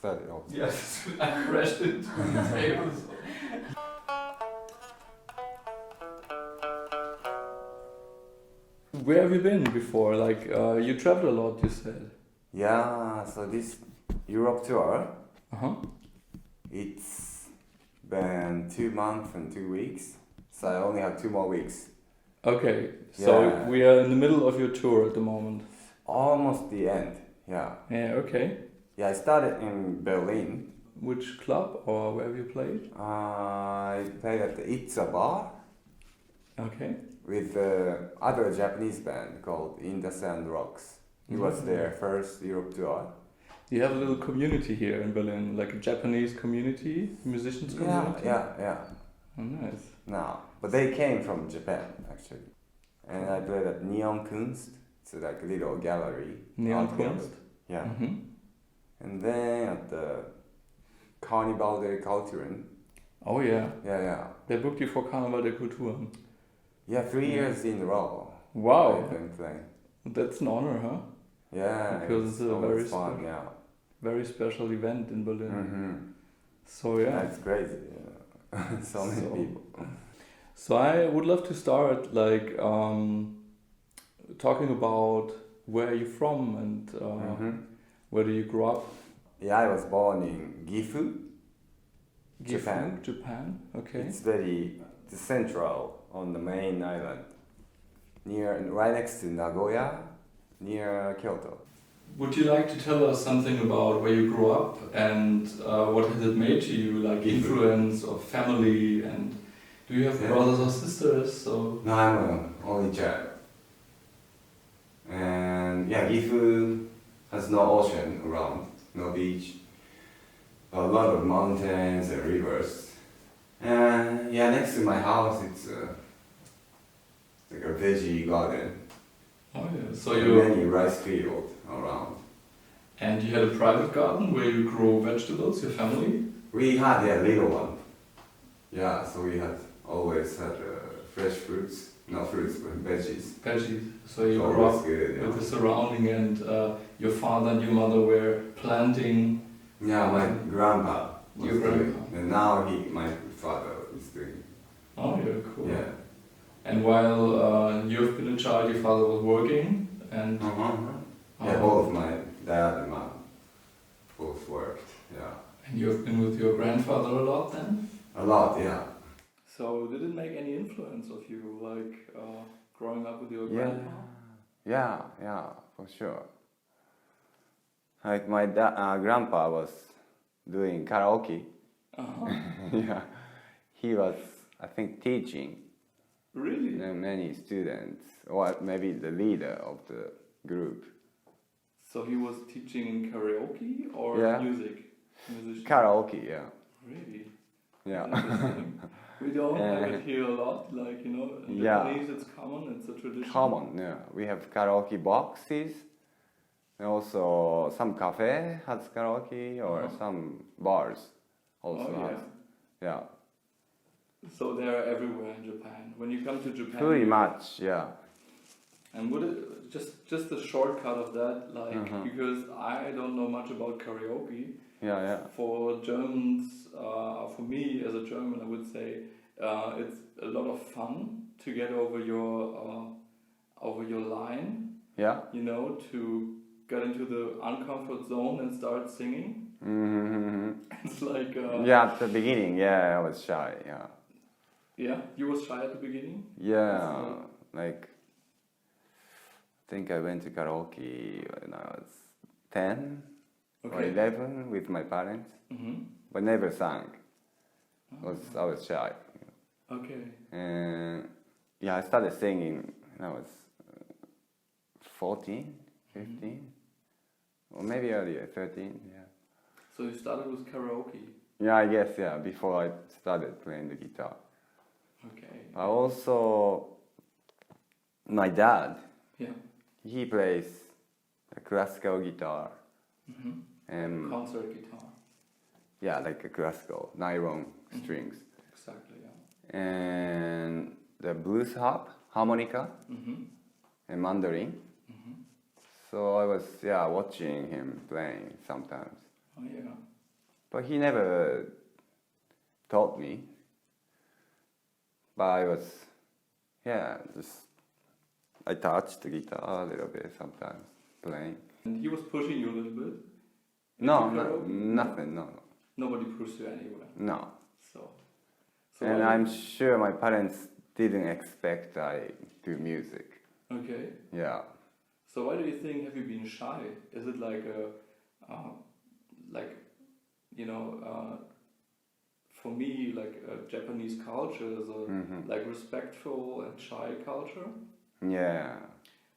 started also. Yes, I crashed into the table. Where have you been before? Like, you traveled a lot, you said. Yeah, so this Europe tour, it's been 2 months and 2 weeks. So I only have 2 more weeks. Okay, so we are in the middle of your tour at the moment. Almost the end, yeah. Yeah, okay. Yeah, I started in Berlin. Which club or where have you played? I played at the It's a Bar. Okay. With the other Japanese band called In the Sand Rocks. It was their first Europe tour. You have a little community here in Berlin, like a Japanese community, musicians community? Yeah. Oh, nice. No, but they came from Japan, actually. And I played at Neon Kunst. It's like a little gallery. Neon Kunst? Yeah. And then at the Carnival de Kulturen. Oh, yeah. Yeah. They booked you for Carnival de Kulturen. Yeah, 3 years in a row. Wow. I've been playing. That's an honor, huh? Yeah, because it's a very fun, very special event in Berlin. So That's crazy. Yeah. so many people. So I would love to start like talking about where you're from and where do you grow up. Yeah, I was born in Gifu, Japan. Okay. It's very central on the main island, right next to Nagoya, near Kyoto. Would you like to tell us something about where you grew up and what has it made to you, like influence or family, and do you have brothers or sisters? So no, I'm an only child. And Gifu has no ocean around, no beach, a lot of mountains and rivers. And next to my house it's like a veggie garden. Oh yeah, so you many rice fields around. And you had a private garden where you grow vegetables, your family? We had a little one. Yeah, so we always had fresh fruits, not fruits but veggies. Veggies. So you grew up with the surrounding, and your father and your mother were planting. Yeah, my grandpa. Your grandpa. And now my father is doing. Oh yeah, cool. Yeah. And while you've been a child, your father was working, and both my dad and mom both worked. Yeah. And you've been with your grandfather a lot then? A lot, yeah. So did it make any influence of you, like growing up with your grandpa? Yeah, for sure. Like my grandpa was doing karaoke. Yeah, he was, I think, teaching. Really? Many students, or maybe the leader of the group. So he was teaching karaoke or music? Musician? Karaoke, yeah. Really? Yeah. We don't have it here a lot, like, in Japanese it's common, it's a tradition. Common, yeah. We have karaoke boxes, and also some cafe has karaoke, or some bars also has. Yeah. So they're everywhere in Japan. When you come to Japan, pretty much, yeah. And would it just a shortcut of that, like because I don't know much about karaoke. Yeah. For Germans, for me as a German, I would say it's a lot of fun to get over your line. Yeah. To get into the uncomfort zone and start singing. It's like at the beginning, I was shy. Yeah. Yeah, you was shy at the beginning? Yeah, like, I think I went to karaoke when I was 10 or 11 with my parents, but never sang. I was shy. Okay. And I started singing when I was 14, 15, or maybe earlier, 13, yeah. So you started with karaoke? Yeah, I guess, before I started playing the guitar. Okay. I also, my dad, he plays a classical guitar. And concert guitar. Yeah, like a classical, nylon strings. Exactly, yeah. And the blues harmonica, and mandarin. So I was, watching him playing sometimes. Oh yeah. But he never taught me. But I was, I touched the guitar a little bit sometimes, playing. And he was pushing you a little bit? Nothing, no. Nobody pushed you anywhere? No. So And I'm sure my parents didn't expect I do music. Okay. Yeah. So why do you think, have you been shy? Is it like for me, like Japanese culture is a like respectful and shy culture? Yeah.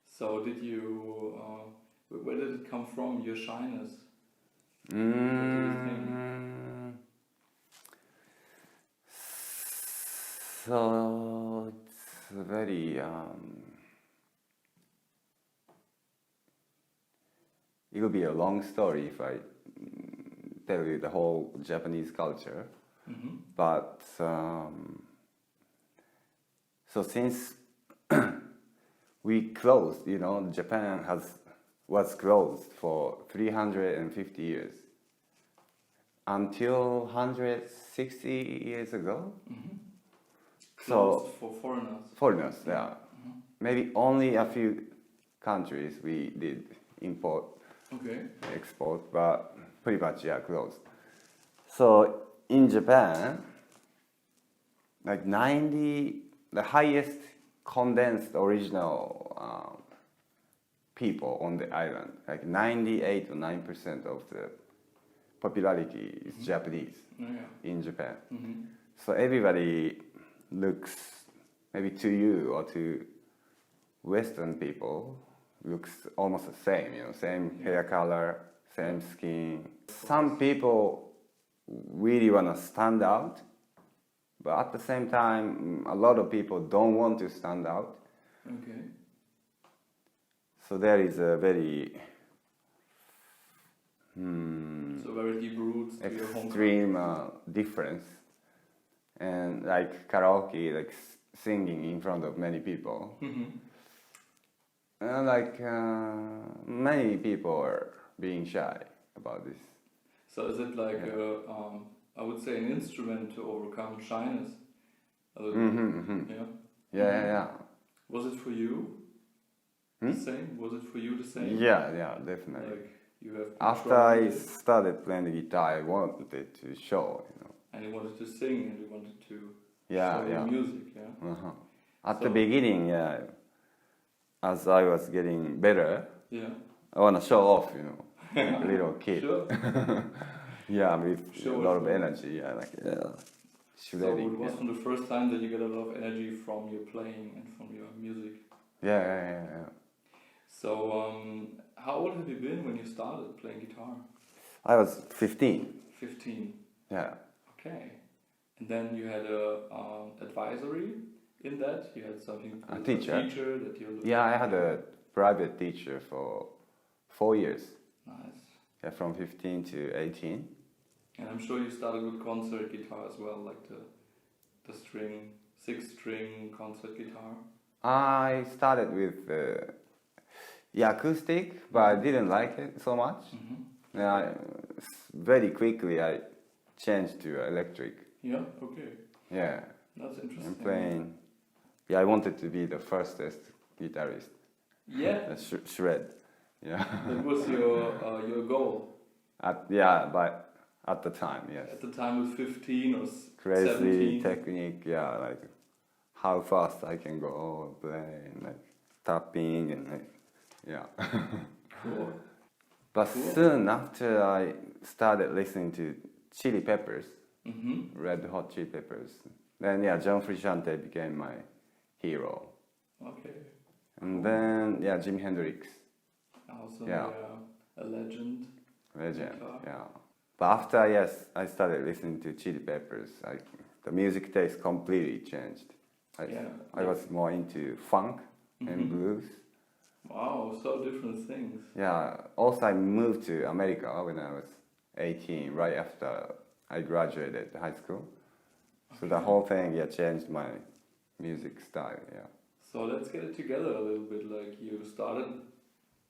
So did you, where did it come from, your shyness? What do you think? So it's very it will be a long story if I tell you the whole Japanese culture. But so since we closed, Japan was closed for 350 years until 160 years ago. Closed for foreigners. Foreigners, yeah. Maybe only a few countries we did import, export, but pretty much closed. So in Japan, like the highest condensed original people on the island, like 98 or 9% of the popularity is Japanese in Japan. So everybody looks, maybe to you or to Western people, looks almost the same, same hair color, same skin. Some people really want to stand out, but at the same time, a lot of people don't want to stand out. Okay. So there is a very so very deep roots to your home extreme difference, and like karaoke, like singing in front of many people. Like many people are being shy about this. So is it like I would say an instrument to overcome shyness? Yeah. Was it for you the same? Was it for you the same? Yeah, definitely. Like you have after I started playing the guitar, I wanted to show, And you wanted to sing and you wanted to show your music, At the beginning, as I was getting better, I want to show off, like a little kid. With a lot of energy, So it was from the first time that you get a lot of energy from your playing and from your music. Yeah. So how old have you been when you started playing guitar? I was 15. 15. Yeah. Okay. And then you had a advisory in that? You had something, a teacher that you looked I had a private teacher for 4 years. Nice. Yeah, from 15 to 18. And I'm sure you started with concert guitar as well, like the string, 6-string concert guitar. I started with the acoustic, but I didn't like it so much. Very quickly I changed to electric. Yeah, okay. Yeah. That's interesting. I'm playing. I wanted to be the fastest guitarist. Yeah. Shred. Yeah. That was your goal. But at the time, yes. At the time with 15 or crazy 17. technique, like how fast I can go playing, like tapping and Cool. But soon after I started listening to Chili Peppers, Red Hot Chili Peppers, then John Frusciante became my hero. Okay. And then Jimi Hendrix. Also a legend. Yeah. But after I started listening to Chili Peppers, the music taste completely changed. I was more into funk and blues. Wow, so different things. Yeah. Also, I moved to America when I was 18, right after I graduated high school. So the whole thing changed my music style. Yeah. So let's get it together a little bit. Like you started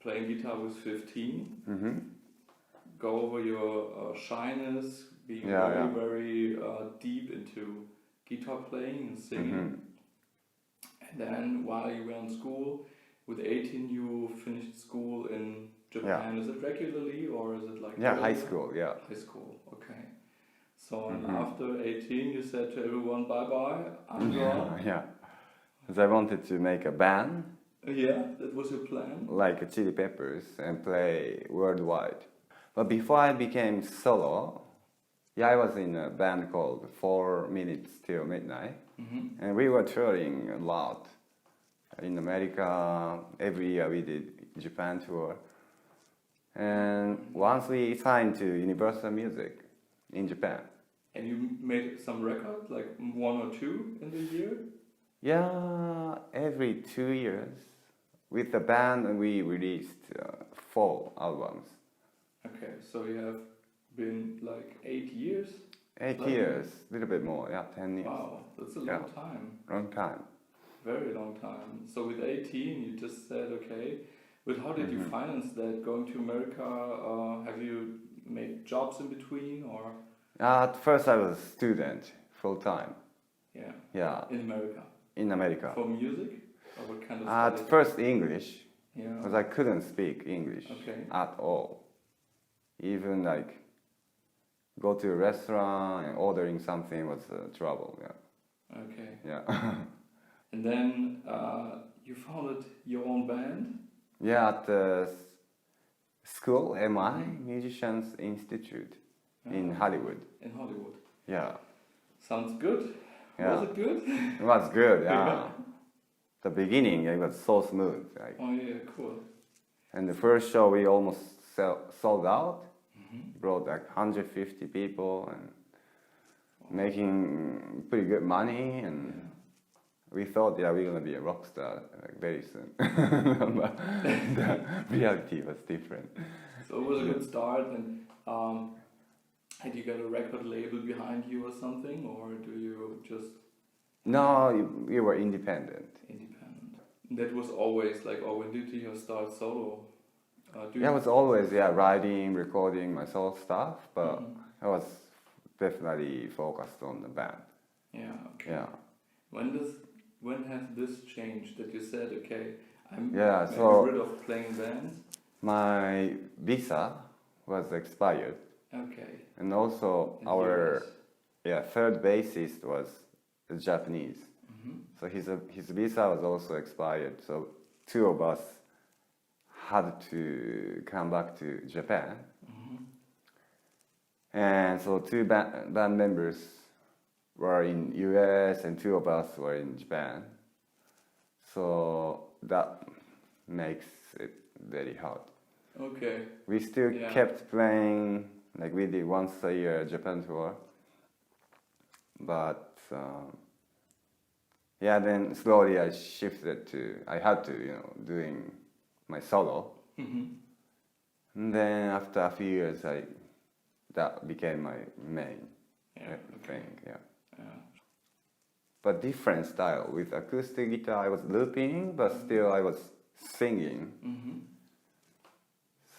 playing guitar with 15. go over your shyness, being very deep into guitar playing and singing. And then while you were in school, with 18 you finished school in Japan. Is it regularly or is it like... high school, High school, okay. So and after 18 you said to everyone, bye-bye, I'm gone. Because I wanted to make a band. Yeah, that was your plan? Like Chili Peppers and play worldwide. But before I became solo, I was in a band called 4 Minutes Till Midnight. And we were touring a lot. In America, every year we did Japan tour. And once we signed to Universal Music in Japan. And you made some records, like 1 or 2 in the year? Yeah, every 2 years. With the band, we released 4 albums. Okay, so you have been like 8 years? 8 years, a little bit more, 10 years. Wow, that's a long time. Long time. Very long time. So with 18 you just said, okay, but how did you finance that? Going to America, have you made jobs in between or? At first I was a student, full time. Yeah. In America? In America. For music? Or what kind of At studies? first English, Yeah. because I couldn't speak English at all. Even like go to a restaurant and ordering something was trouble. Okay. Yeah. And then you founded your own band? Yeah, at the school, MI, Musicians Institute in Hollywood. In Hollywood. Yeah. Sounds good. Yeah. Was it good? It was good, yeah. The beginning, it was so smooth. Like, oh yeah, cool. and the first show we almost sold out. Brought like 150 people and making pretty good money, and we thought we're gonna be a rock star like very soon. But the reality was different. So it was a good start. And had you got a record label behind you or something, or do you just? No, we were independent. Independent. That was always like, or when did you start solo? I was always writing, recording my solo stuff, but I was definitely focused on the band. Yeah. Okay. Yeah. When has this changed? That you said, okay, I'm so rid of playing bands. My visa was expired. Okay. And also our third bassist was Japanese. So his visa was also expired. So 2 of us had to come back to Japan. And so 2 band members were in US and 2 of us were in Japan. So that makes it very hard. Okay. We still kept playing, like we did once a year Japan tour. But then slowly I shifted to, I had to, doing my solo. And then after a few years, that became my main thing. But different style. With acoustic guitar, I was looping, but still I was singing.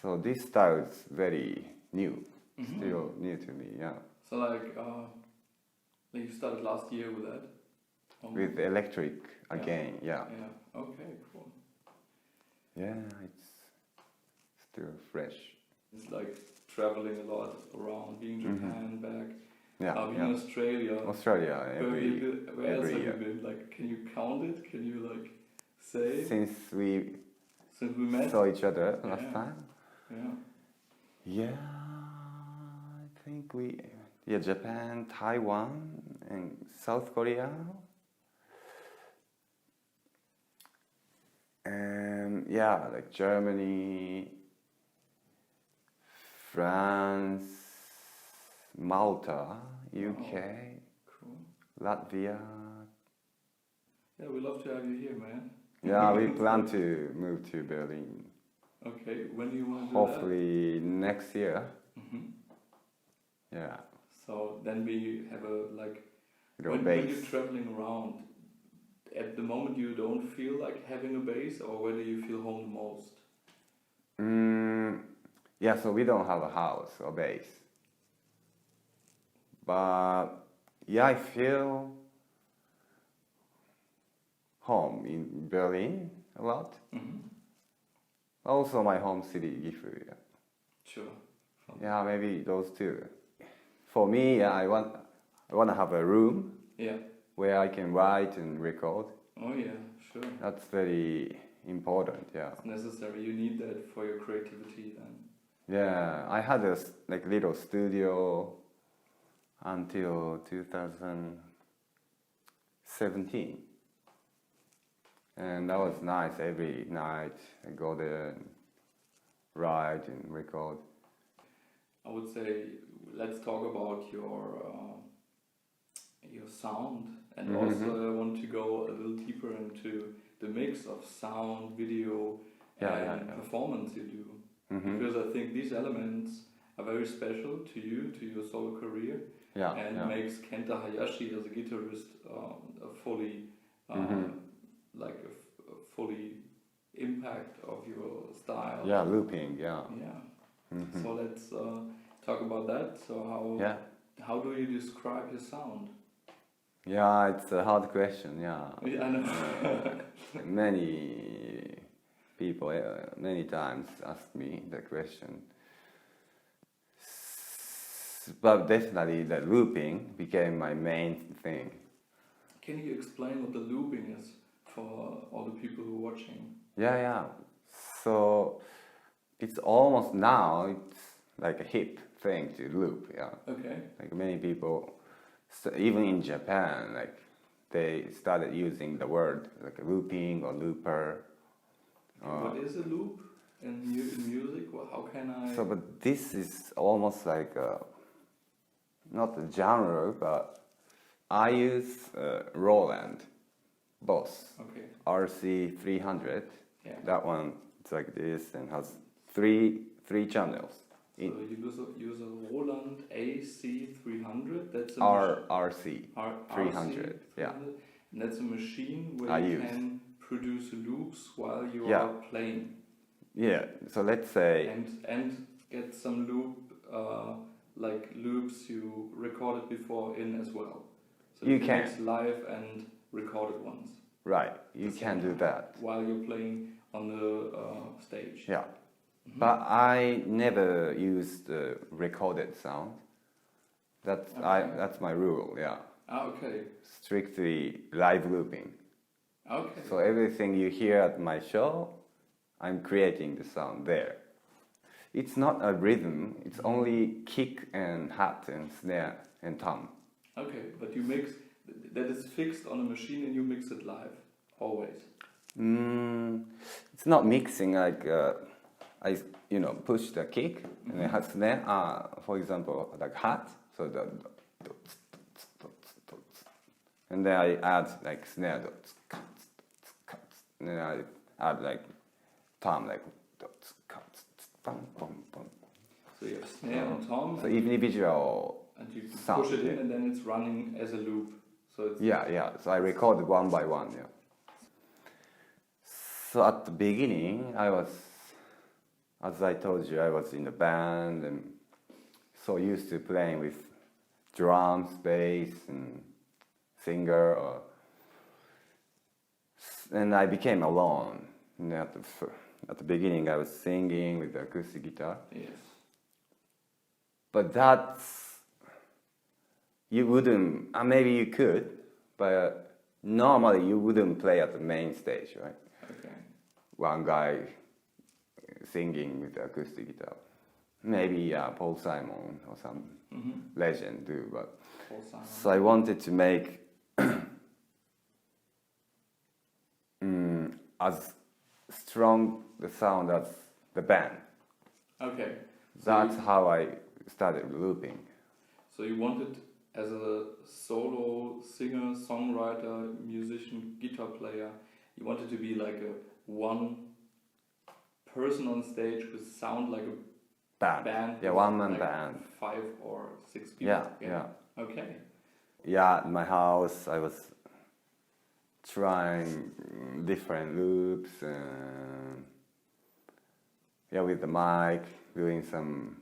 So this style is very new, still new to me. So like you started last year with that. With electric again. Okay, cool. Yeah, it's still fresh. It's like traveling a lot around, being Japan, back, being in Australia. Where else have you been? Like, can you count it? Can you like say? Since we met, saw each other last time. Yeah. I think Japan, Taiwan, and South Korea. And like Germany, France, Malta, UK, cool. Latvia. Yeah, we love to have you here, man. Yeah, we plan to move to Berlin. Okay, when do you want to do Hopefully next year. Yeah. So then we have when you're traveling around, at the moment you don't feel like having a base, or where do you feel home the most? Yeah, so we don't have a house or base. But yeah, I feel home in Berlin a lot. Mm-hmm. Also my home city, Gifu. Yeah. Sure. Yeah, maybe those two. For me, yeah, I want to have a room where I can write and record. Oh yeah, sure. That's very important, yeah. It's necessary. You need that for your creativity then. Yeah, I had a little studio until 2017. And that was nice. Every night I go there and write and record. I would say let's talk about your sound, and also I want to go a little deeper into the mix of sound, video, and performance you do, because I think these elements are very special to you, to your solo career, and makes Kenta Hayashi as a guitarist a fully like a fully impact of your style. Yeah, looping. Yeah. So let's talk about that. So how do you describe your sound? Yeah, it's a hard question. Yeah. Yeah, I know. Many people many times ask me the question. But definitely the looping became my main thing. Can you explain what the looping is for all the people who are watching? Yeah. So it's almost now, it's like a hip thing to loop, yeah. Okay. Like many people, even in Japan, like they started using the word like looping or looper. What is a loop in music? Well, how can I... So, but this is almost like not a genre, but I use Roland Boss RC 300. Yeah. That one, it's like this and has three channels. So you use a Roland AC300. That's a RC 300. Yeah. And that's a machine where you can produce loops while you are playing. Yeah. So let's say and get some like loops you recorded before in as well. So you can mix live and recorded ones. Right. You can do that while you're playing on the stage. Yeah. But I never used the recorded sound. That's my rule, yeah. Okay. Strictly live looping. Okay. So everything you hear at my show, I'm creating the sound there. It's not a rhythm, it's only kick and hat and snare and tom. Okay, but you mix, that is fixed on a machine and you mix it live, always? It's not mixing, like I push the kick and it has snare, for example, like hat, so the and then I add like snare, and then I add like tom, like so you have snare and tom. So individual and you sound, push it in and then it's running as a loop. So it's So I record one by one, yeah. So at the beginning, I was, as I told you, I was in a band and so used to playing with drums, bass, and singer. And I became alone. And at the beginning, I was singing with the acoustic guitar. Yes. But you wouldn't, maybe you could, but normally you wouldn't play at the main stage, right? Okay. One guy singing with the acoustic guitar. Maybe Paul Simon or some legend do, but so I wanted to make as strong the sound as the band. Okay. That's how I started looping. So you wanted, as a solo singer, songwriter, musician, guitar player, you wanted to be like a one person on stage who sound like a band. Yeah, one-man like band. 5 or 6 people. Yeah. Okay. Yeah, at my house I was trying different loops. With the mic, doing some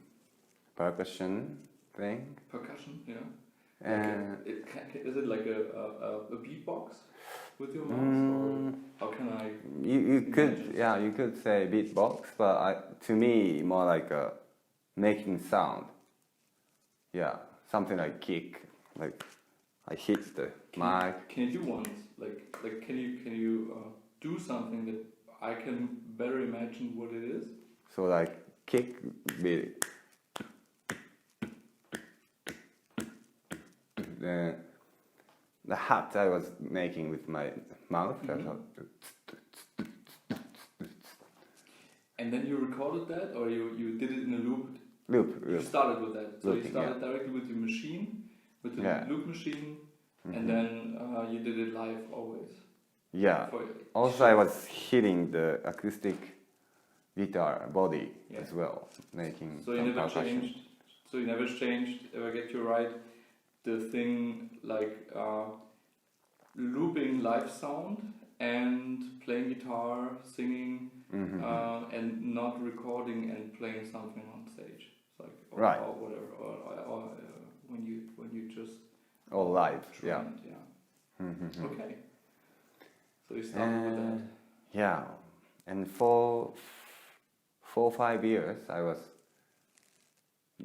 percussion thing. Percussion, yeah. And Is it like a beatbox with your mouse, or how can I? You could say beatbox, but to me more like making sound. Yeah, something like kick, like I hit the mic. Can you do one? Like can you do something that I can better imagine what it is? So like kick beat. The hat I was making with my mouth. And then you recorded that, or you did it in a loop? Loop. You started with that. So Looping, you started directly with your machine, with the loop machine, and then you did it live always. Yeah. Also, I was hitting the acoustic guitar body as well, making so you never changed. So you never changed. If I get you right, the thing like looping live sound and playing guitar, singing, and not recording and playing something on stage, like or whatever, or when you just all live, trend, Okay. So you started with that. Yeah, and for 4 or 5 years I was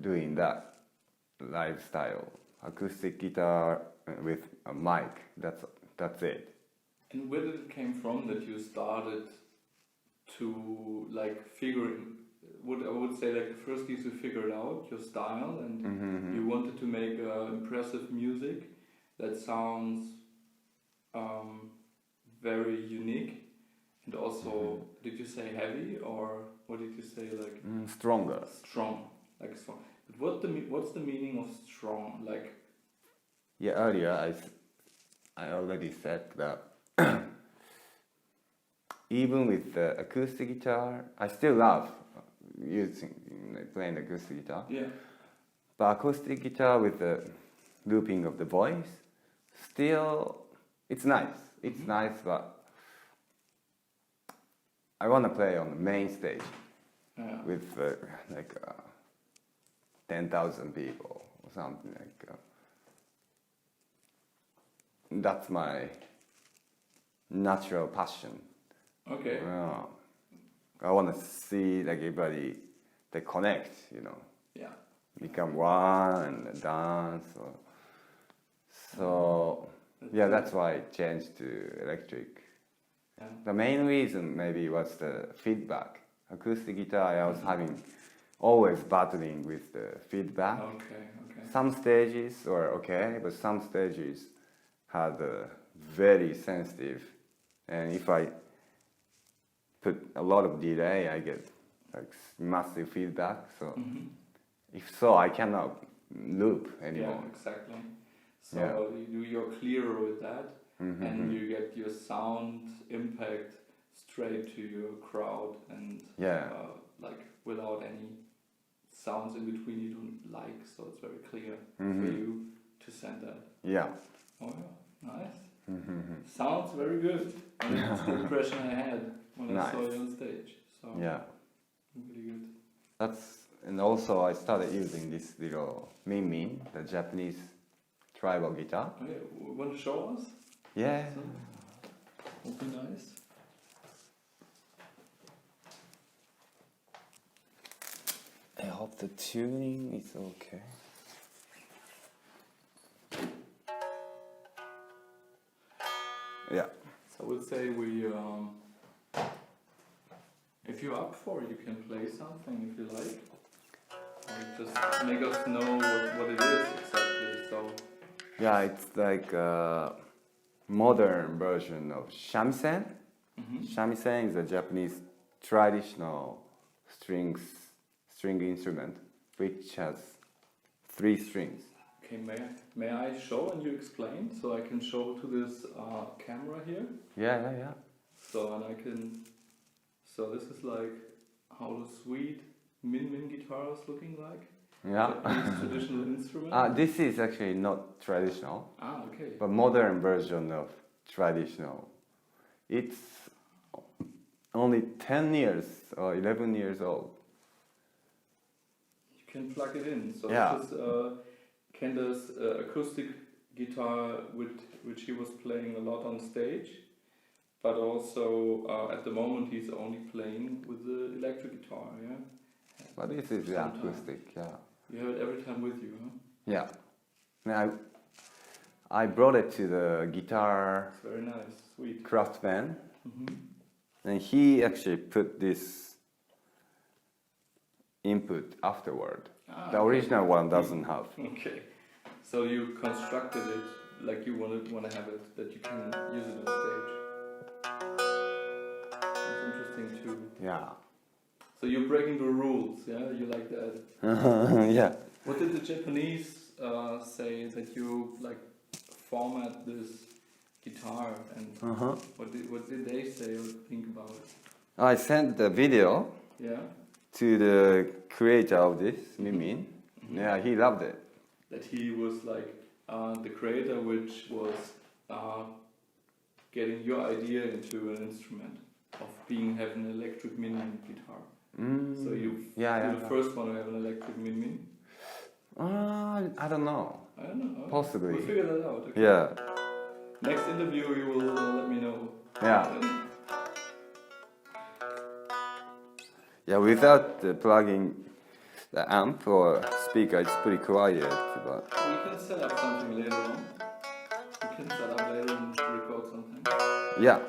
doing that lifestyle, acoustic guitar with a mic. That's it. And where did it came from that you started to like figure? I would say like first you figured out your style and you wanted to make impressive music that sounds very unique, and also did you say heavy, or what did you say, like stronger? Strong, like strong. But what's the meaning of strong? Like earlier I already said that even with the acoustic guitar, I still love playing acoustic guitar. Yeah. But acoustic guitar with the looping of the voice, still, it's nice. It's nice, but I want to play on the main stage with 10,000 people or something like that. That's my natural passion. Okay. I want to see like everybody, they connect, Yeah. Become one and dance. So that's why I changed to electric. Yeah. The main reason maybe was the feedback. Acoustic guitar, I was always battling with the feedback. Okay. Some stages were okay, but some stages had very sensitive, and if I put a lot of delay, I get like massive feedback. So if so, I cannot loop anymore. Yeah, exactly. So you're clearer with that, and you get your sound impact straight to your crowd, and like without any sounds in between you don't like. So it's very clear for you to send that. Yeah. Oh yeah, nice. Sounds very good. That's the impression I had when I saw you on stage. So really good. And also I started using this little min, the Japanese tribal guitar. Okay, want to show us? Yeah. So, would be nice. I hope the tuning is okay. Yeah. So I would say if you're up for it, you can play something if you like. Or just make us know what it is exactly. So. Yeah, it's like a modern version of shamisen. Shamisen is a Japanese traditional string instrument which has 3 strings. Okay, may I show and you explain, so I can show to this camera here? Yeah. So this is like how the sweet min guitar is looking like. Yeah. Japanese traditional instrument. This is actually not traditional. Okay. But modern version of traditional. It's only 10 years or 11 years old. can plug it in. So Yeah. this is Kenta's acoustic guitar, which he was playing a lot on stage, but also at the moment he's only playing with the electric guitar. Yeah. But this is the acoustic. Yeah. You have it every time with you, huh? Yeah. Now, I brought it to the guitar. It's very nice, sweet. Craftsman, Mm-hmm. and he actually put this input afterward. The original one doesn't have. Okay. So you constructed it like you want to have it, that you can use it on stage. It's interesting too. Yeah. So you're breaking the rules, yeah? You like that? Yeah. What did the Japanese say that you like format this guitar, and what did they say or think about it? I sent the video Yeah. to the creator of this, Mimin. Mm-hmm. Yeah, he loved it. That he was like the creator, which was getting your idea into an instrument of having an electric min guitar. So you're the first one to have an electric min. I don't know. I don't know. Possibly. We'll figure that out. Okay. Yeah. Next interview, you will let me know. Yeah. Yeah, without plugging the amp or speaker, it's pretty quiet. But We can set up something later on. We can set up later and record something. yeah.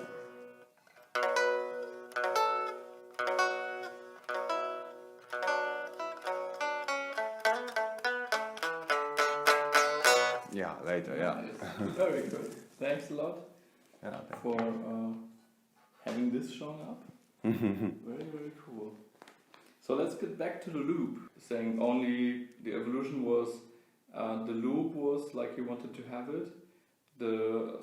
Yeah, later, yeah. Nice. Very good. Thanks a lot Yeah, for having this shown up. Very, very cool. So let's get back to the loop. Saying only the evolution was, the loop was like you wanted to have it. The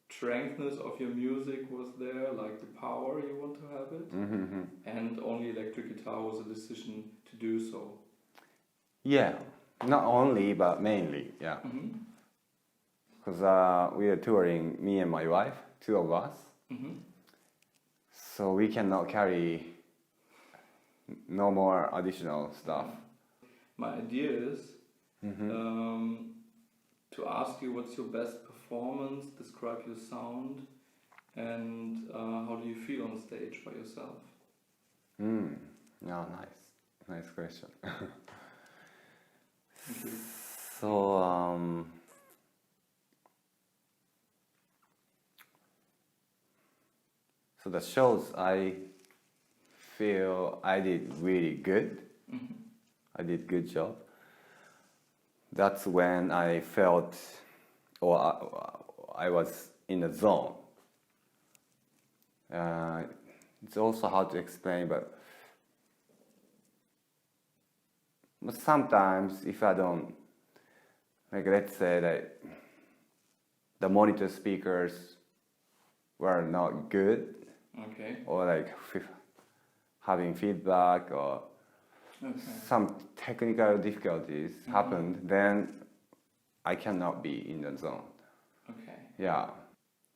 strengthness of your music was there, like the power you want to have it. And only electric guitar was a decision to do so. Yeah, not only, but mainly, yeah. Because we are touring, me and my wife, two of us. So we cannot carry no more additional stuff. My idea is to ask you what's your best performance, describe your sound, and how do you feel on stage by yourself? Yeah, nice question. Thank you. So the shows, I feel I did really good. I did good job. That's when I felt, or I was in the zone. It's also hard to explain, but sometimes if I don't, like let's say that the monitor speakers were not good, Okay. or like having feedback or some technical difficulties happened, then I cannot be in the zone. Okay. Yeah,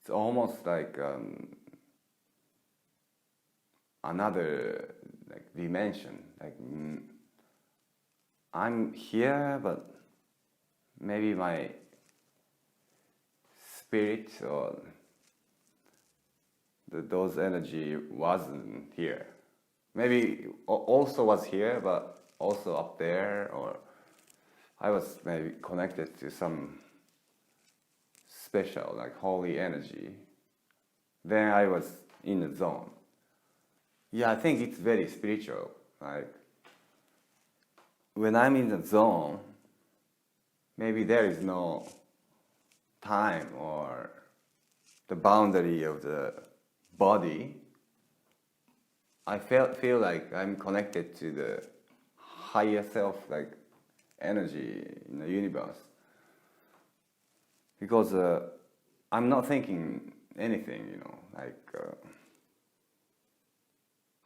it's almost like another like dimension. Like I'm here, but maybe my spirit or those energy wasn't here. Maybe also was here, but also up there, or I was maybe connected to some special, like holy energy. Then I was in the zone. Yeah, I think it's very spiritual. Like when I'm in the zone, maybe there is no time or the boundary of the body. I feel like I'm connected to the higher self, like energy in the universe. Because I'm not thinking anything, you know, like,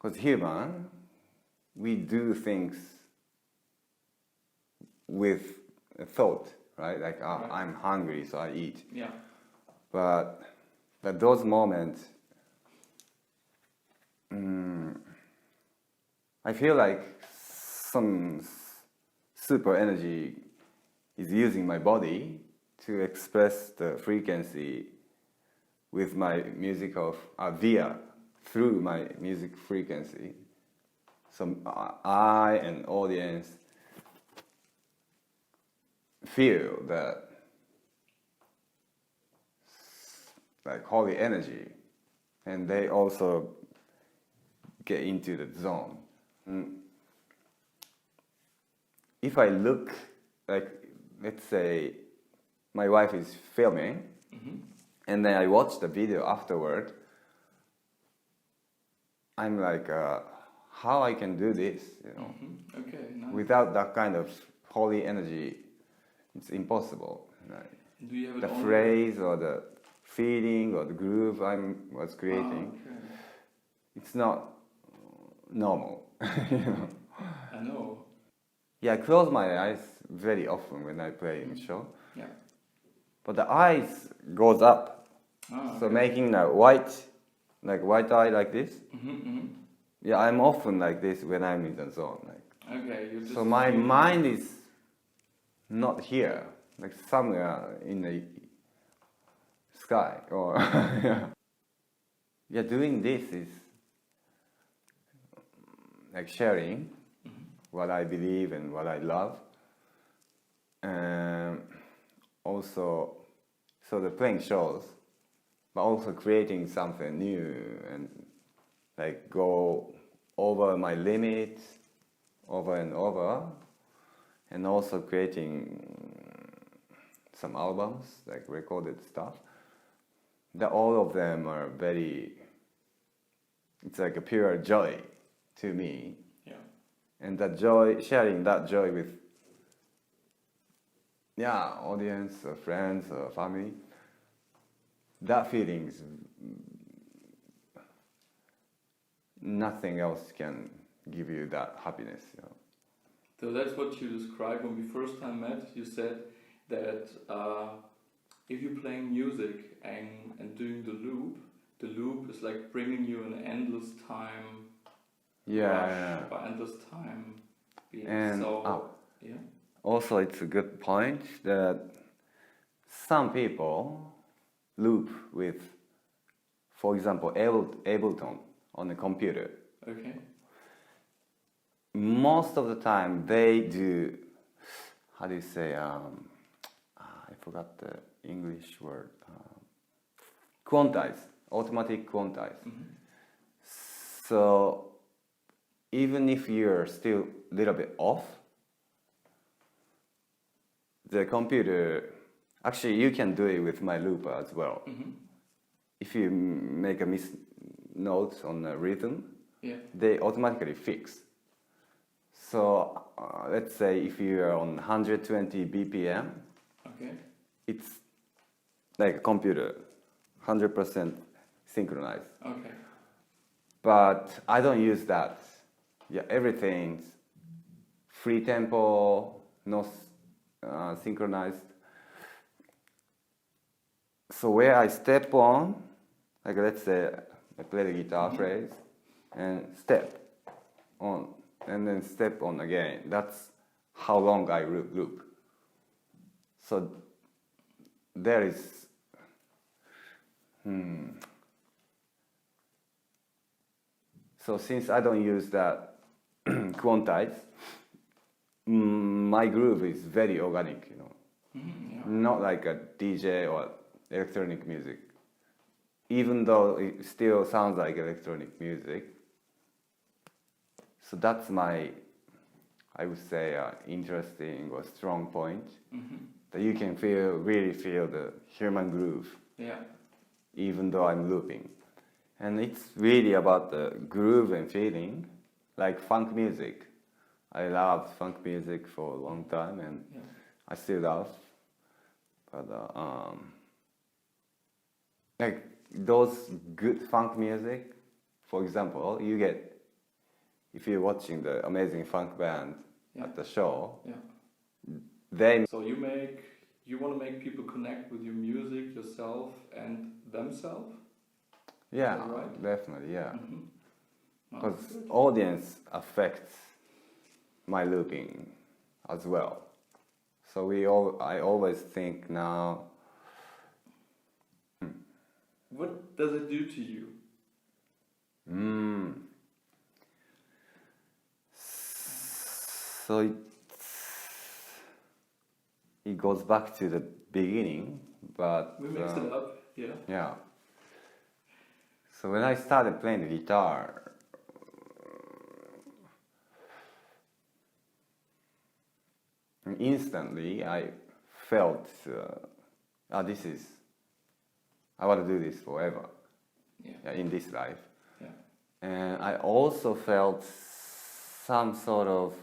because human, we do things with a thought, right? Like I'm hungry, so I eat. Yeah. But those moments, I feel like super energy is using my body to express the frequency with my music of through my music frequency. So I and audience feel that like holy energy, and they also get into the zone. If I look, like, let's say my wife is filming, and then I watch the video afterward, I'm like, how I can do this, you know? Okay, nice. Without that kind of holy energy, it's impossible. Right? Do you have the phrase or the feeling or the groove I was creating, it's not normal. You know? I know. Yeah, I close my eyes very often when I play in show. Yeah. But the eyes goes up, so making a white eye like this. Yeah, I'm often like this when I'm in the zone. Like. Okay. You just so my mind is not here, like somewhere in the sky, or yeah. Doing this is like sharing what I believe and what I love, and also so the playing shows, but also creating something new and like go over my limits over and over, and also creating some albums, like recorded stuff, that all of them are very, it's like a pure joy to me. Yeah. And that joy, sharing that joy with audience or friends or family, that feeling is nothing else can give you that happiness, you know. So that's what you described when we first time met. You said that if you're playing music and doing the loop is like bringing you an endless time. By endless time being and, yeah. Also, it's a good point that some people loop with, for example, Ableton on the computer. Okay. Most of the time they do, how do you say, I forgot the English word, quantize, automatic quantize. So even if you're still a little bit off, the computer, actually you can do it with my looper as well. If you make a note on the rhythm, they automatically fix. So let's say if you are on 120 BPM, it's like a computer, 100% synchronized. Okay. But I don't use that. Yeah, everything's free tempo, no synchronized. So where I step on, like let's say I play the guitar phrase and step on and then step on again. That's how long I loop. So there is So since I don't use that quantize, my groove is very organic, you know. Not like a DJ or electronic music. Even though it still sounds like electronic music. So that's my, I would say, interesting or strong point. That you can really feel the human groove. Yeah. Even though I'm looping. And it's really about the groove and feeling, like funk music. I loved funk music for a long time, and I still love. But like those good funk music, for example, you get if you're watching the amazing funk band at the show. They. So you want to make people connect with your music, yourself, and themselves. Yeah, right? Definitely, yeah. Because audience affects my looping as well. So I always think now. What does it do to you? So it goes back to the beginning, but We mix it up, yeah. Yeah. So when I started playing the guitar, instantly I felt, I want to do this forever, in this life. Yeah. And I also felt some sort of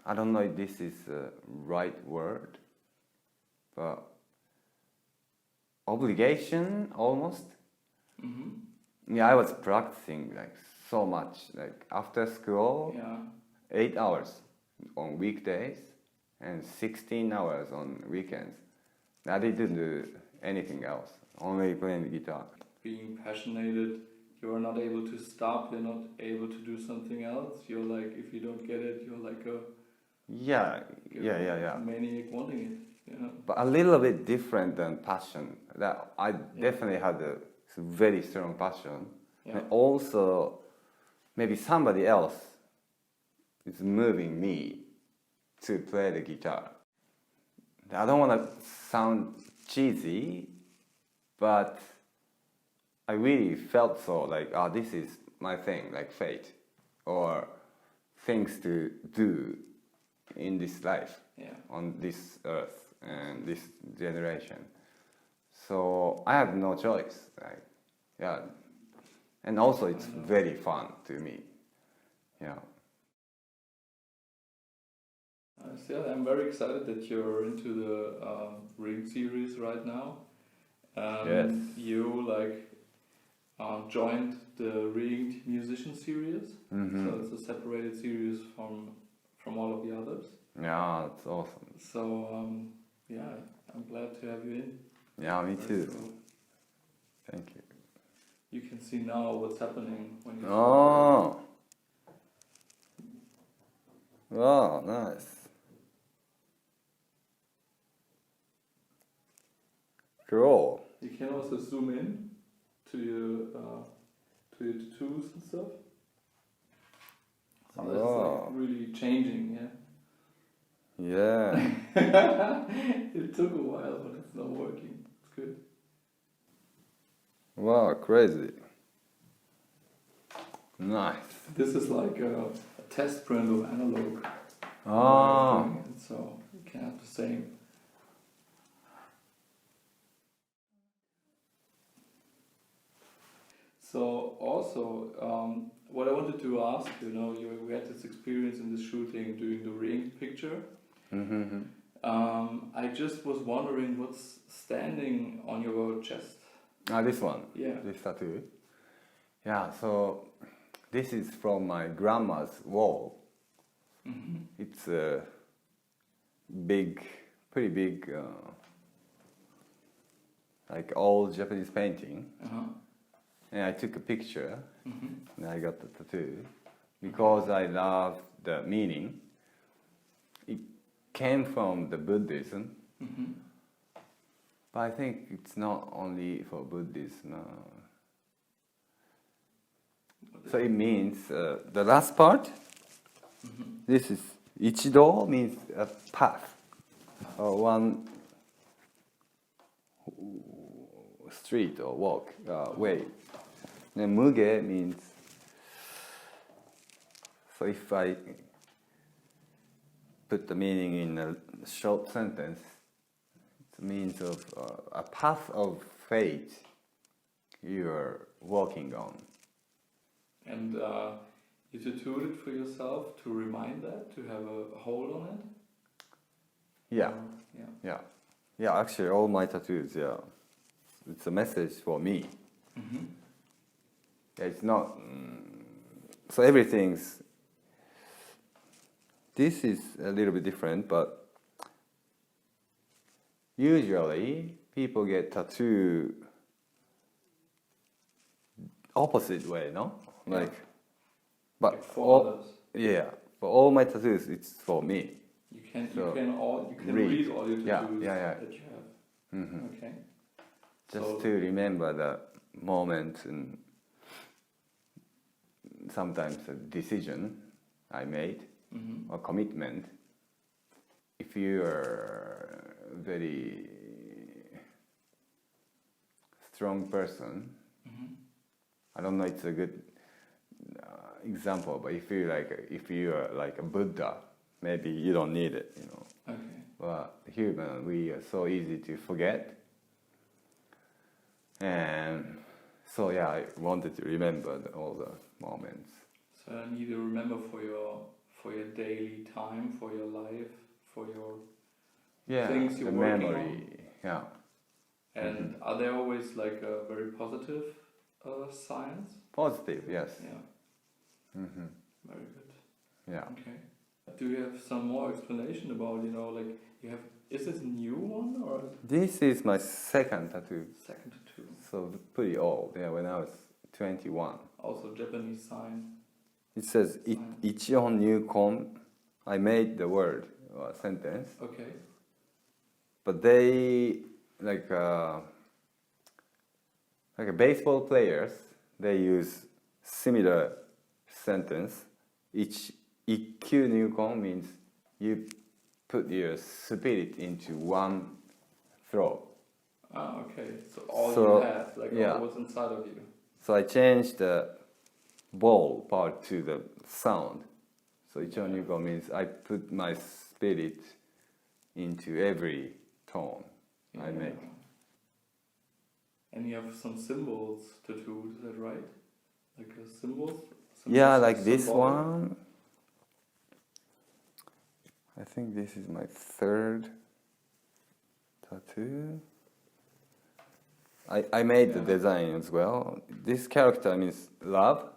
I don't know if this is the right word, but obligation almost. Yeah, I was practicing like so much, like after school, 8 hours on weekdays and 16 hours on weekends. I didn't do anything else, only playing the guitar. Being passionate, you're not able to stop, you're not able to do something else. You're like, if you don't get it, you're like a maniac wanting it. Yeah. But a little bit different than passion. That I definitely had a very strong passion, and also maybe somebody else is moving me to play the guitar. I don't want to sound cheesy, but I really felt so like, this is my thing, like fate, or things to do in this life, on this earth and this generation. So I had no choice, and also it's very fun to me, I'm very excited that you're into the Ring series right now. Yes. You joined the Ring musician series, so it's a separated series from all of the others. Yeah, that's awesome. So I'm glad to have you in. Yeah, me too. Thank you. You can see now what's happening when you. Oh. Wow, nice. Cool. You can also zoom in to your tattoos and stuff. So it's like really changing, Yeah. It took a while, but it's not working. It's good. Wow, crazy. Nice. This is like a test print of analog. So you can have the same. So also, what I wanted to ask, we had this experience in this shooting doing the Ring picture. I just was wondering what's standing on your chest. This one. Yeah. This tattoo. Yeah. So this is from my grandma's wall. It's a pretty big, like old Japanese painting. And I took a picture, and I got the tattoo because I love the meaning. It came from the Buddhism, but I think it's not only for Buddhism. So it means the last part. This is Ichido means a path or one street or walk way. And muge means, so if I put the meaning in a short sentence, it means of a path of fate you are walking on. And you tattooed it for yourself to remind that, to have a hold on it? Yeah, actually all my tattoos, it's a message for me. It's not, so everything's, this is a little bit different, but usually people get tattoo opposite way, no? Yeah. Like, but Like for others. Yeah, for all my tattoos, it's for me. You can read. read all your tattoos Yeah. that you have. Mm-hmm. Okay. Just to remember the moment and sometimes a decision I made or commitment. If you are a very strong person, I don't know it's a good example, but if you are like a Buddha, maybe you don't need it, you know. Okay. But human, we are so easy to forget. And so yeah, I wanted to remember all the moments. So I need to remember for your daily time, for your life, for your things you're working memory. on. Yeah. And are they always like a very positive signs? Positive, yes. Yeah. Very good. Yeah. Okay. Do you have some more explanation about, like you have? Is this a new one or? This is my second tattoo. Second tattoo. So pretty old. Yeah, when I was 21. Also Japanese sign. It says Ichion new kon. I made the word or sentence. Okay. But they like baseball players, they use similar sentence. Ikkyu Newcon means you put your spirit into one throw. Ah, okay. So all you have, like all what's inside of you. So I changed the ball part to the sound. So Ikkyu Newcon means I put my spirit into every tone I make. And you have some symbols tattooed, is that right? Like symbols? Yeah, like this one. I think this is my third tattoo. I made the design as well. This character means love.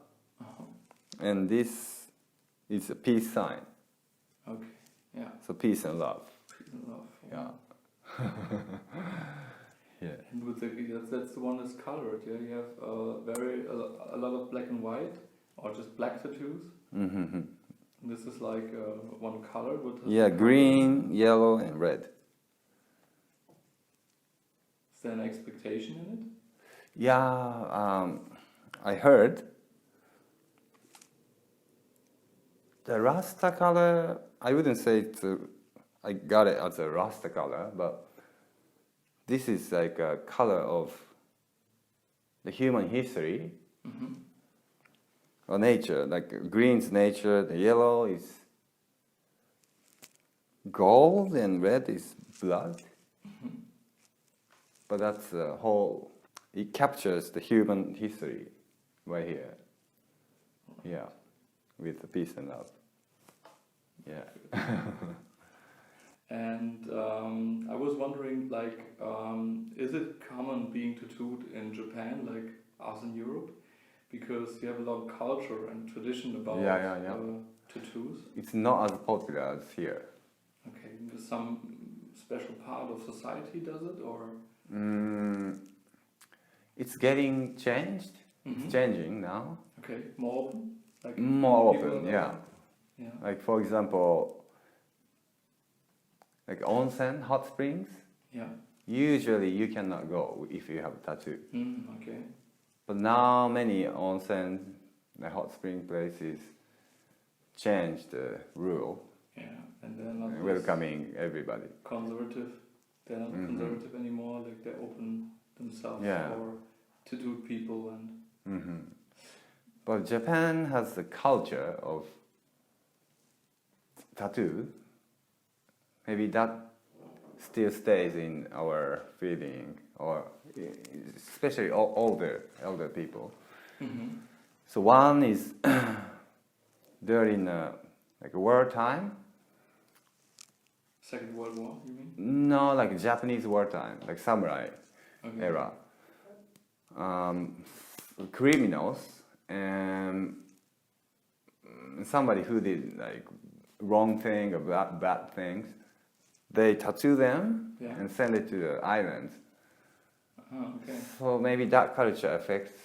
And this is a peace sign. Okay, yeah. So peace and love. Peace and love. Yeah. Yeah. And with that's the one that's colored. Yeah, you have a lot of black and white, or just black tattoos. Mm-hmm. This is like one color with. Green, yellow, and red. Is there an expectation in it? Yeah, I heard the Rasta color. I wouldn't say I got it as a Rasta color, but this is like a color of the human history or nature. Like green's nature, the yellow is gold, and red is blood. But that's the whole. It captures the human history right here. Yeah, with the peace and love. Yeah. And I was wondering, like, is it common being tattooed in Japan, like us in Europe? Because you have a lot of culture and tradition about tattoos. It's not as popular as here. Okay, some special part of society does it, or? It's getting changed. It's changing now. Okay, more open? Like more open, yeah. Like for example, like onsen, hot springs. Yeah. Usually you cannot go if you have a tattoo. Okay. But now many onsen, the hot spring places, change the rule. Yeah, and they're not welcoming everybody. Conservative. They're not conservative anymore. Like they open themselves for tattooed people and. But Japan has the culture of tattoo. Maybe that still stays in our feeling, or especially older people. So one is during like wartime. Second World War, you mean? No, like Japanese wartime, like samurai era. Criminals and somebody who did like wrong thing or bad things, they tattoo them and send it to the islands. Okay. So maybe that culture affects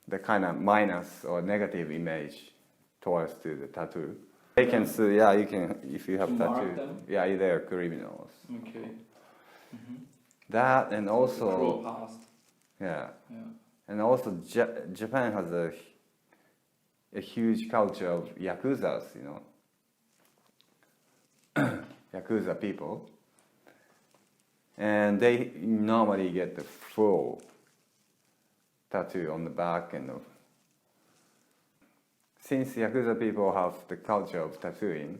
the kind of minus or negative image towards to the tattoo. They can see, yeah, you can, if you have to tattoo, mark them? yeah, they're criminals. Okay. Mm-hmm. That and also, cruel past. yeah, Yeah. and also Japan has a huge culture of yakuzas, you know, yakuza people, and they normally get the full tattoo on the back and since yakuza people have the culture of tattooing,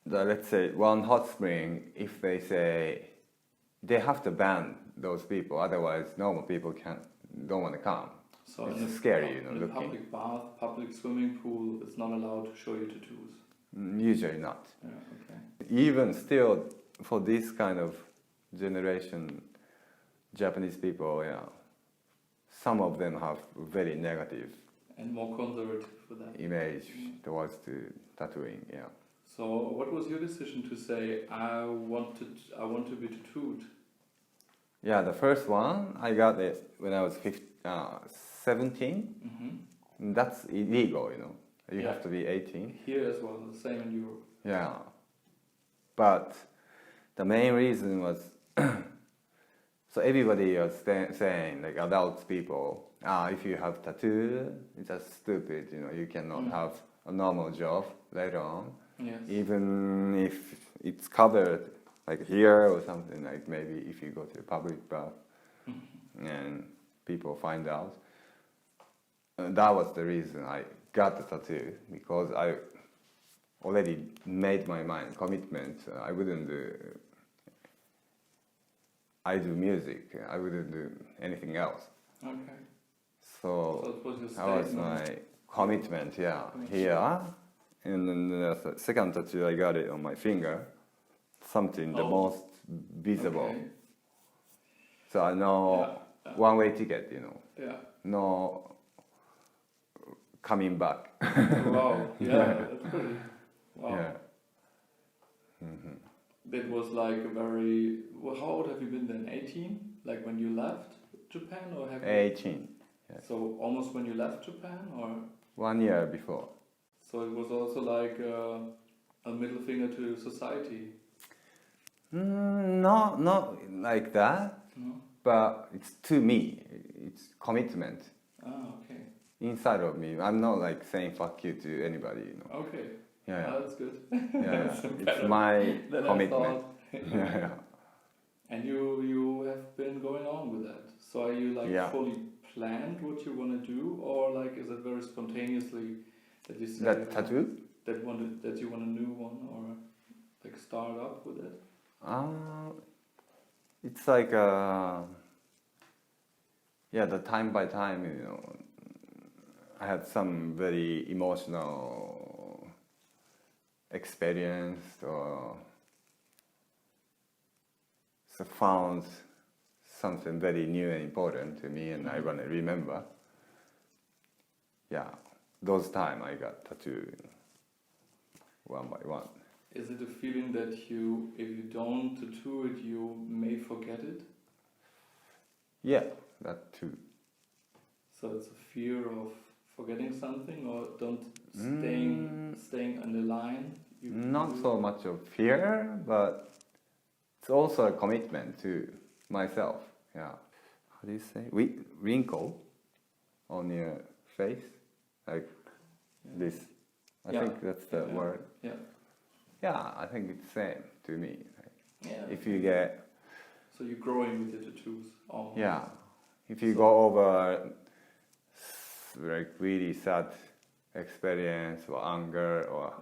let's say one hot spring, if they say they have to ban those people, otherwise normal people don't want to come. So it's scary, you know, in a looking. public bath, public swimming pool, it's not allowed to show you tattoos. Usually not. Yeah, okay. Even still, for this kind of generation, Japanese people, yeah, some of them have very negative and more conservative for that image towards the tattooing. Yeah. So, what was your decision to say I want to be tattooed? Yeah, the first one I got it when I was 17. Mm-hmm. That's illegal, you know. You have to be 18. Here as well, the same in Europe. Yeah, but the main reason was so everybody was saying, like adult people, if you have tattoo, it's just stupid, you know, you cannot have a normal job later on. Yes. Even if it's covered, like here or something, like maybe if you go to a public bath and people find out. That was the reason I got the tattoo, because I already made my mind commitment. I do music. I wouldn't do anything else. Okay. So it was your that was my commitment. Yeah, here, and then the second tattoo I got it on my finger, something the most visible. Okay. So I know one-way ticket. You know. Yeah. No coming back. Wow. Yeah, that's pretty. Wow. Yeah. Mm-hmm. That was like a very. Well, how old have you been then? 18? Like when you left Japan, or have you? 18. Yeah. So almost when you left Japan, or? 1 year before. So it was also like a middle finger to society. No, not like that. No. But it's to me. It's commitment. Okay. Inside of me. I'm not like saying fuck you to anybody. You know. Okay. Yeah. That's good. Yeah. It's my commitment. Yeah. And you have been going on with that. So are you like fully planned what you want to do, or like is it very spontaneously that you say that tattoo? That you want a new one, or like start up with it? It's like the time by time, you know. I had some very emotional experience, or so found something very new and important to me, and I want to remember. Yeah, those time I got tattooed one by one. Is it a feeling that if you don't tattoo it, you may forget it? Yeah, that too. So it's a fear of forgetting something, or staying on the line? Not so much of fear, but it's also a commitment to myself. Yeah. How do you say? Wrinkle on your face, like this. I think that's the word. Yeah. Yeah, I think it's the same to me. If you get. So you're growing with your tattoos. Almost. Yeah. If you go over like really sad experience or anger or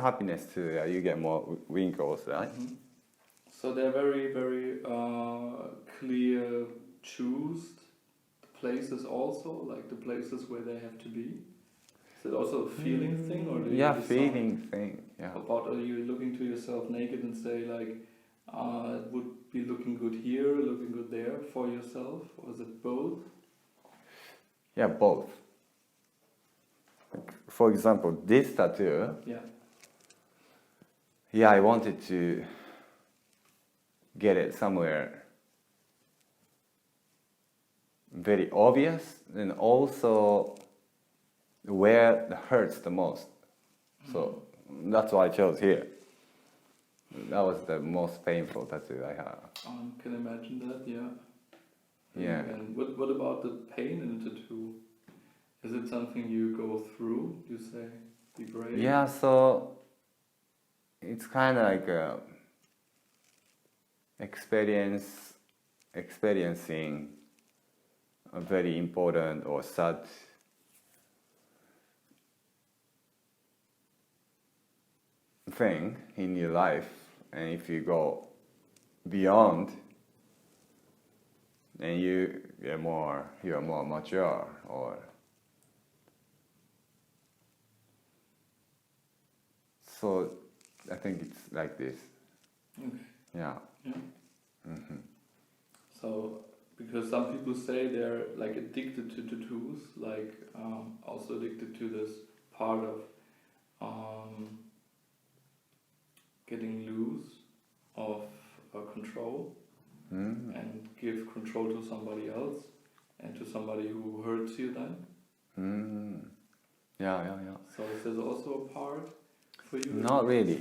happiness too, you get more wrinkles, right? Mm-hmm. So they're very, very clear choose places also, like the places where they have to be. Is it also a feeling thing, or do you feeling thing. Yeah. About, are you looking to yourself naked and say like, it would be looking good here, looking good there for yourself, or is it both? Yeah, both. For example, this tattoo. Yeah, I wanted to get it somewhere very obvious, and also where it hurts the most. So that's why I chose here. That was the most painful tattoo I had. I can imagine that, yeah. Yeah. And what about the pain in a tattoo? Is it something you go through? You say, be brave? Yeah, so it's kind of like experiencing a very important or sad thing in your life, and if you go beyond, then you're more mature, or so I think it's like this. Okay. Yeah. Yeah. So, because some people say they're like addicted to tattoos, like also addicted to this part of getting loose of control and give control to somebody else and to somebody who hurts you then. Yeah. So is this also a part for you? Not really.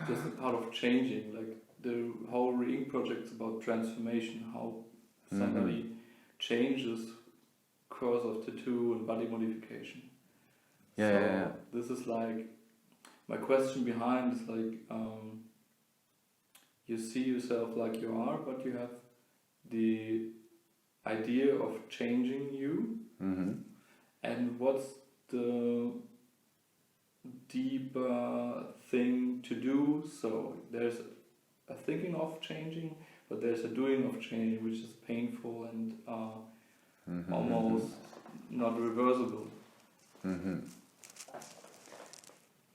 Just a part of changing, like the whole Re-Ink project is about transformation, how somebody changes course of tattoo and body modification. Yeah. This is like, my question behind is like, you see yourself like you are, but you have the idea of changing you. And what's the deeper thing to do? So there's a thinking of changing, but there's a doing of change, which is painful and almost not reversible.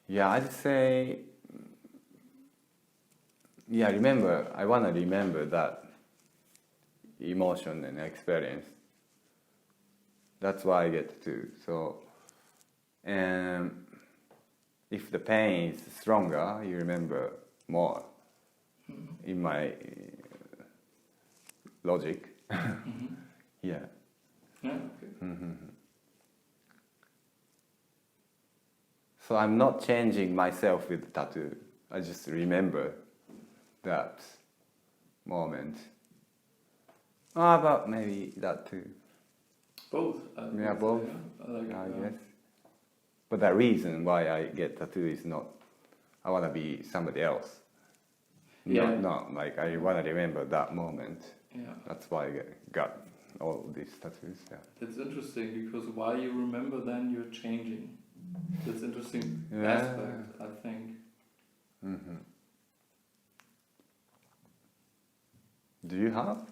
Yeah, I'd say, I want to remember that emotion and experience. That's why I get to. So, and if the pain is stronger, you remember more. In my logic. Yeah. Yeah, okay. So I'm not changing myself with the tattoo. I just remember that moment. But maybe that too. Both. Yeah, both. I guess. But the reason why I get tattoo is not I want to be somebody else. Not like I want to remember that moment. Yeah. That's why I got all these tattoos. Yeah. It's interesting because while you remember, then you're changing. That's interesting aspect, I think. Do you have?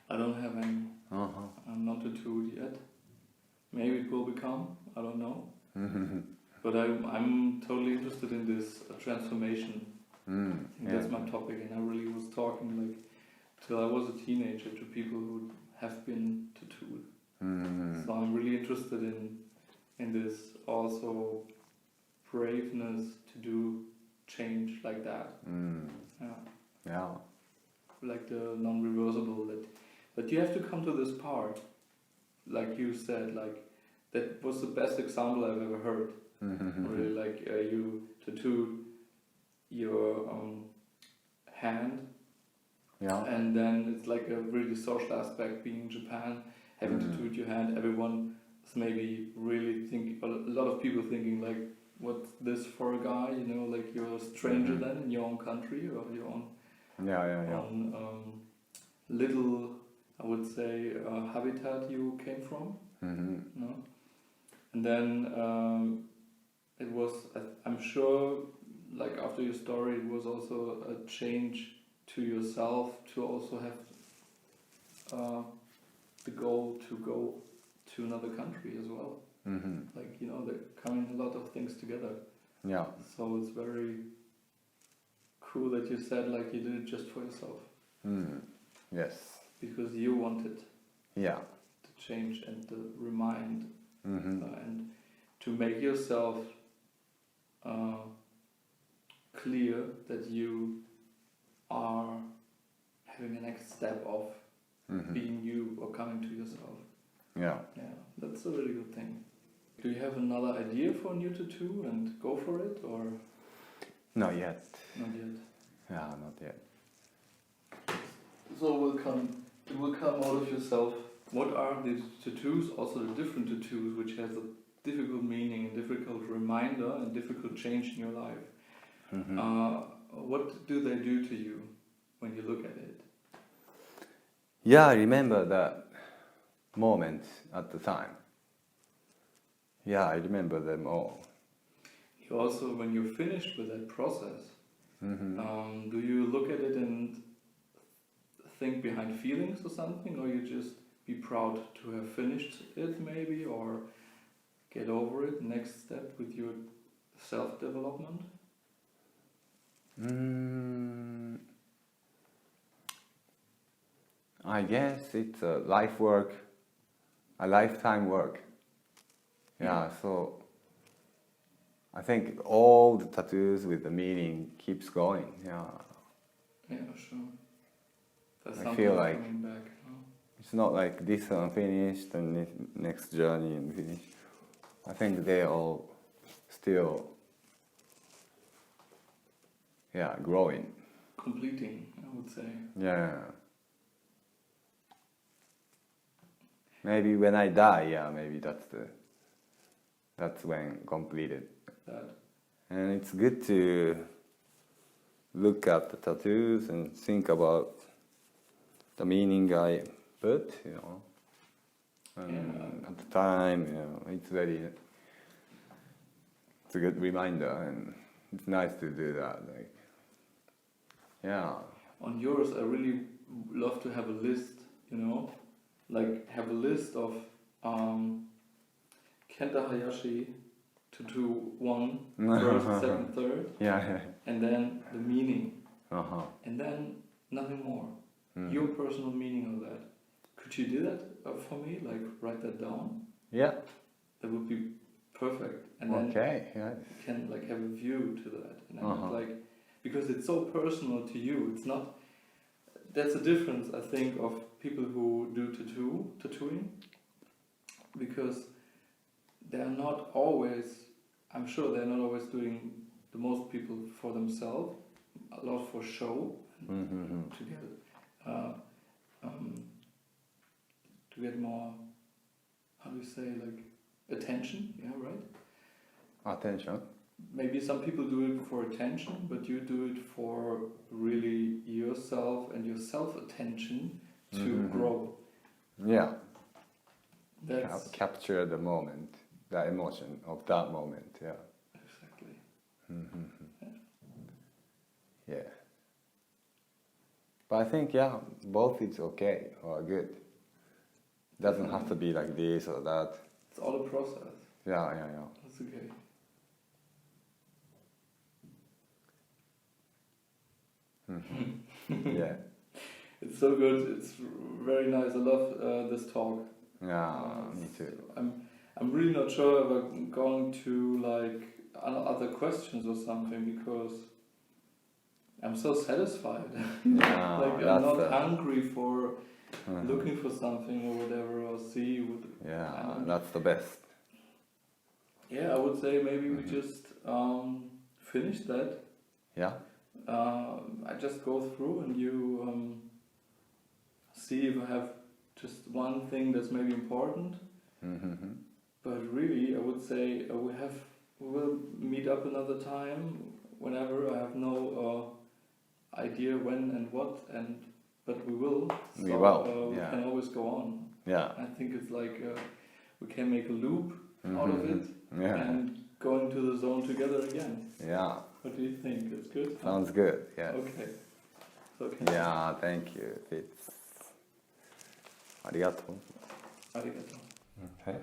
I don't have any. I'm not tattooed yet. Maybe it will become. I don't know. But I'm totally interested in this transformation. That's my topic, and I really was talking like till I was a teenager to people who have been tattooed. So I'm really interested in this also braveness to do change like that. Yeah. Like the non-reversible but you have to come to this part, like you said, like that was the best example I've ever heard. Really, like you tattooed your hand, and then it's like a really social aspect being in Japan, having tattooed your hand. Everyone is maybe really thinking, a lot of people thinking like, what's this for a guy, like you're a stranger then in your own country or your own little, I would say, habitat you came from. No? And then it was, I'm sure, like after your story, it was also a change to yourself to also have the goal to go to another country as well. Like, they're coming a lot of things together. Yeah. So it's very cool that you said like you did it just for yourself. Yes. Because you wanted to change and to remind and to make yourself clear that you are having a next step of being you or coming to yourself. Yeah. Yeah, that's a really good thing. Do you have another idea for a new tattoo and go for it, or? Not yet. Not yet. Yeah, not yet. So it will come out of yourself. What are these tattoos, also the different tattoos, which has a difficult meaning, a difficult reminder, and difficult change in your life? What do they do to you when you look at it? Yeah, I remember that moment at the time. Yeah, I remember them all. You also, when you're finished with that process, do you look at it and think behind feelings or something, or you just be proud to have finished it maybe, or get over it, next step with your self-development? I guess it's a life work, a lifetime work. Yeah, so I think all the tattoos with the meaning keeps going. Yeah. Yeah, sure. That's I feel like coming back. it's not like this one finished and next journey and finish. I think they all still, growing. Completing, I would say. Yeah. Maybe when I die, maybe that's when completed. That. And it's good to look at the tattoos and think about the meaning I put, And at the time, it's a good reminder, and it's nice to do that. On yours, I really love to have a list, like have a list of Kenta Hayashi tattoo 1, first, second, third, and then the meaning, and then nothing more. Your personal meaning of that. Could you do that for me? Like write that down? Yeah. That would be perfect. And then you can like have a view to that. And because it's so personal to you. It's not. That's a difference, I think, of people who do tattooing, because they're not always. I'm sure they're not always doing the most people for themselves. A lot for show to get more, how do you say, like attention, right? Attention. Maybe some people do it for attention, but you do it for really yourself and your self-attention to grow. Yeah. That's capture the moment, the emotion of that moment, Exactly. Yeah. But I think, both is okay or good. Doesn't have to be like this or that. It's all a process. Yeah. That's okay. Yeah. It's so good. It's very nice. I love this talk. Yeah, me too. I'm really not sure if I'm going to like other questions or something, because I'm so satisfied. Yeah, like I'm not hungry for looking for something or whatever, or see. That's the best. Yeah, I would say maybe we just finish that. Yeah. I just go through and you see if I have just one thing that's maybe important. But really, I would say we will meet up another time whenever. I have no idea when and what, but we will. So, we will. We can always go on. Yeah. I think it's like we can make a loop out of it and go into the zone together again. Yeah. What do you think? It's good? Sounds good. Yes. Okay. So thank you, Fitz. Arigato. Arigato. Okay.